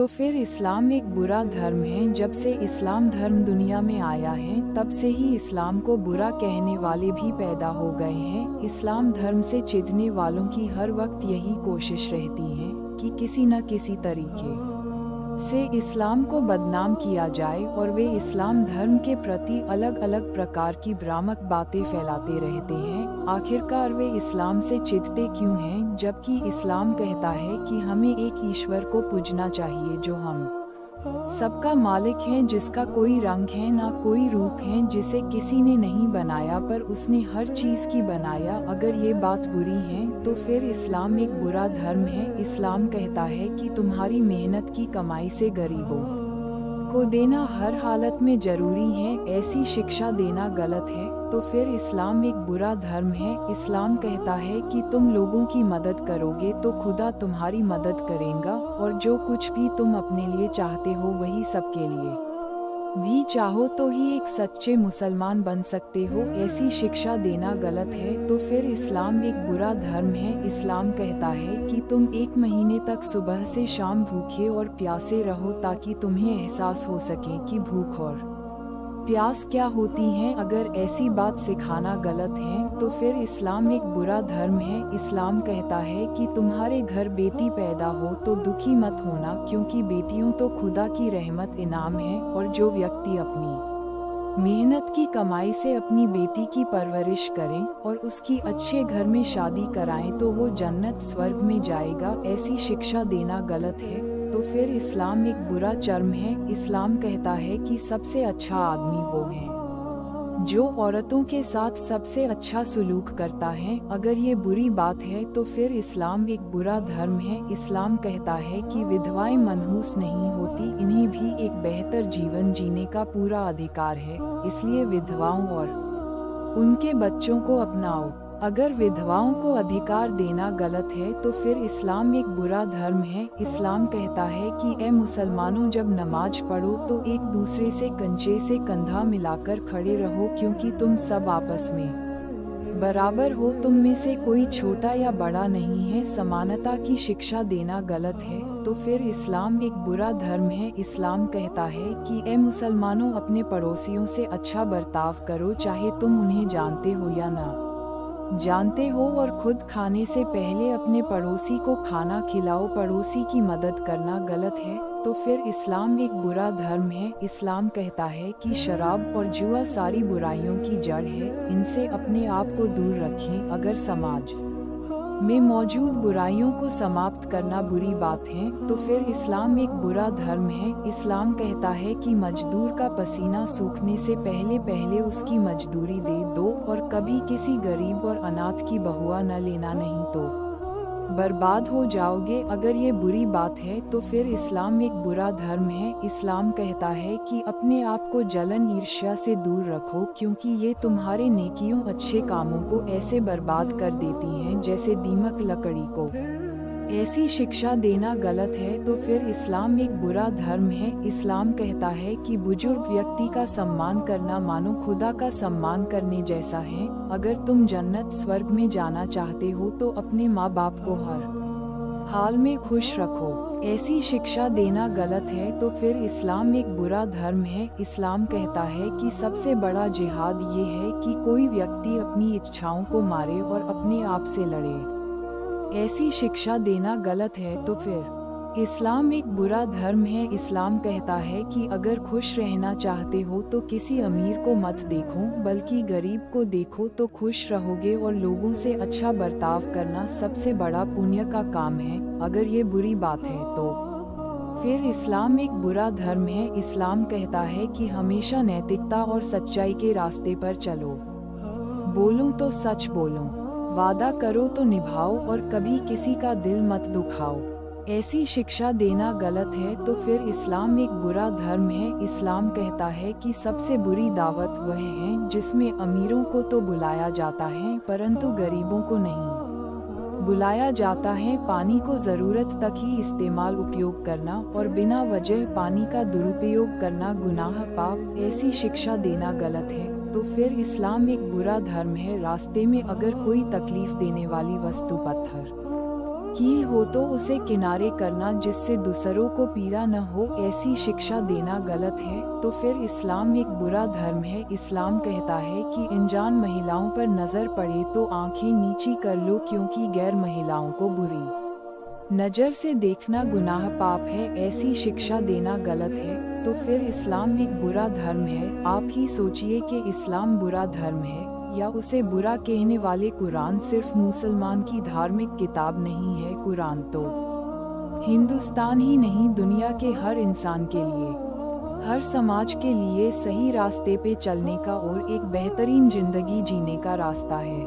तो फिर इस्लाम एक बुरा धर्म है। जब से इस्लाम धर्म दुनिया में आया है तब से ही इस्लाम को बुरा कहने वाले भी पैदा हो गए हैं। इस्लाम धर्म से चिढ़ने वालों की हर वक्त यही कोशिश रहती है कि किसी न किसी तरीके से इस्लाम को बदनाम किया जाए और वे इस्लाम धर्म के प्रति अलग अलग प्रकार की भ्रामक बातें फैलाते रहते हैं। आखिरकार वे इस्लाम से चिढ़ते क्यों हैं, जबकि इस्लाम कहता है कि हमें एक ईश्वर को पूजना चाहिए जो हम सबका मालिक है, जिसका कोई रंग है ना कोई रूप है, जिसे किसी ने नहीं बनाया पर उसने हर चीज़ की बनाया। अगर ये बात बुरी है तो फिर इस्लाम एक बुरा धर्म है। इस्लाम कहता है कि तुम्हारी मेहनत की कमाई से गरीबों को देना हर हालत में जरूरी है। ऐसी शिक्षा देना गलत है। तो फिर इस्लाम एक बुरा धर्म है। इस्लाम कहता है कि तुम लोगों की मदद करोगे तो खुदा तुम्हारी मदद करेगा, और जो कुछ भी तुम अपने लिए चाहते हो वही सबके लिए भी चाहो तो ही एक सच्चे मुसलमान बन सकते हो। ऐसी शिक्षा देना गलत है। तो फिर इस्लाम एक बुरा धर्म है। इस्लाम कहता है कि तुम एक महीने तक सुबह से शाम भूखे और प्यासे रहो ताकि तुम्हें एहसास हो सके कि भूख और प्यास क्या होती हैं। अगर ऐसी बात सिखाना गलत है तो फिर इस्लाम एक बुरा धर्म है। इस्लाम कहता है कि तुम्हारे घर बेटी पैदा हो तो दुखी मत होना, क्योंकि बेटियों तो खुदा की रहमत इनाम है, और जो व्यक्ति अपनी मेहनत की कमाई से अपनी बेटी की परवरिश करें और उसकी अच्छे घर में शादी कराएं तो वो जन्नत स्वर्ग में जाएगा। ऐसी शिक्षा देना गलत है। तो फिर इस्लाम एक बुरा धर्म है। इस्लाम कहता है कि सबसे अच्छा आदमी वो है जो औरतों के साथ सबसे अच्छा सलूक करता है। अगर ये बुरी बात है तो फिर इस्लाम एक बुरा धर्म है। इस्लाम कहता है कि विधवाएं मनहूस नहीं होती, इन्हें भी एक बेहतर जीवन जीने का पूरा अधिकार है, इसलिए विधवाओं और उनके बच्चों को अपनाओ। अगर विधवाओं को अधिकार देना गलत है तो फिर इस्लाम एक बुरा धर्म है। इस्लाम कहता है कि ए मुसलमानों, जब नमाज पढ़ो तो एक दूसरे से कंधे से कंधा मिलाकर खड़े रहो, क्योंकि तुम सब आपस में बराबर हो, तुम में से कोई छोटा या बड़ा नहीं है। समानता की शिक्षा देना गलत है। तो फिर इस्लाम एक बुरा धर्म है। इस्लाम कहता है कि ए मुसलमानों, अपने पड़ोसियों से अच्छा बर्ताव करो, चाहे तुम उन्हें जानते हो या ना जानते हो, और खुद खाने से पहले अपने पड़ोसी को खाना खिलाओ। पड़ोसी की मदद करना गलत है। तो फिर इस्लाम एक बुरा धर्म है। इस्लाम कहता है कि शराब और जुआ सारी बुराइयों की जड़ है, इनसे अपने आप को दूर रखें। अगर समाज में मौजूद बुराइयों को समाप्त करना बुरी बात है तो फिर इस्लाम एक बुरा धर्म है। इस्लाम कहता है कि मजदूर का पसीना सूखने से पहले पहले उसकी मजदूरी दे दो, और कभी किसी गरीब और अनाथ की बहुआ न लेना, नहीं तो बर्बाद हो जाओगे। अगर ये बुरी बात है तो फिर इस्लाम एक बुरा धर्म है। इस्लाम कहता है कि अपने आप को जलन ईर्ष्या से दूर रखो, क्योंकि ये तुम्हारे नेकियों अच्छे कामों को ऐसे बर्बाद कर देती हैं जैसे दीमक लकड़ी को। ऐसी शिक्षा देना गलत है। तो फिर इस्लाम एक बुरा धर्म है। इस्लाम कहता है कि बुजुर्ग व्यक्ति का सम्मान करना मानो खुदा का सम्मान करने जैसा है। अगर तुम जन्नत स्वर्ग में जाना चाहते हो तो अपने माँ बाप को हर हाल में खुश रखो। ऐसी शिक्षा देना गलत है। तो फिर इस्लाम एक बुरा धर्म है। इस्लाम कहता है कि सबसे बड़ा जिहाद ये है कि कोई व्यक्ति अपनी इच्छाओं को मारे और अपने आप से लड़े। ऐसी शिक्षा देना गलत है। तो फिर इस्लाम एक बुरा धर्म है। इस्लाम कहता है कि अगर खुश रहना चाहते हो तो किसी अमीर को मत देखो, बल्कि गरीब को देखो तो खुश रहोगे, और लोगों से अच्छा बर्ताव करना सबसे बड़ा पुण्य का काम है। अगर ये बुरी बात है तो फिर इस्लाम एक बुरा धर्म है। इस्लाम कहता है कि हमेशा नैतिकता और सच्चाई के रास्ते पर चलो। बोलो तो सच बोलो, वादा करो तो निभाओ, और कभी किसी का दिल मत दुखाओ। ऐसी शिक्षा देना गलत है। तो फिर इस्लाम एक बुरा धर्म है। इस्लाम कहता है कि सबसे बुरी दावत वह है जिसमें अमीरों को तो बुलाया जाता है परंतु गरीबों को नहीं बुलाया जाता है। पानी को ज़रूरत तक ही इस्तेमाल उपयोग करना और बिना वजह पानी का दुरुपयोग करना गुनाह पाप। ऐसी शिक्षा देना गलत है। तो फिर इस्लाम एक बुरा धर्म है। रास्ते में अगर कोई तकलीफ देने वाली वस्तु, पत्थर कील हो तो उसे किनारे करना जिससे दूसरों को पीड़ा न हो, ऐसी शिक्षा देना गलत है। तो फिर इस्लाम एक बुरा धर्म है। इस्लाम कहता है कि अनजान महिलाओं पर नजर पड़े तो आंखें नीची कर लो, क्योंकि गैर महिलाओं को बुरी नजर से देखना गुनाह पाप है। ऐसी शिक्षा देना गलत है। तो फिर इस्लाम एक बुरा धर्म है। आप ही सोचिए कि इस्लाम बुरा धर्म है या उसे बुरा कहने वाले। कुरान सिर्फ मुसलमान की धार्मिक किताब नहीं है, कुरान तो हिंदुस्तान ही नहीं, दुनिया के हर इंसान के लिए, हर समाज के लिए सही रास्ते पे चलने का और एक बेहतरीन जिंदगी जीने का रास्ता है।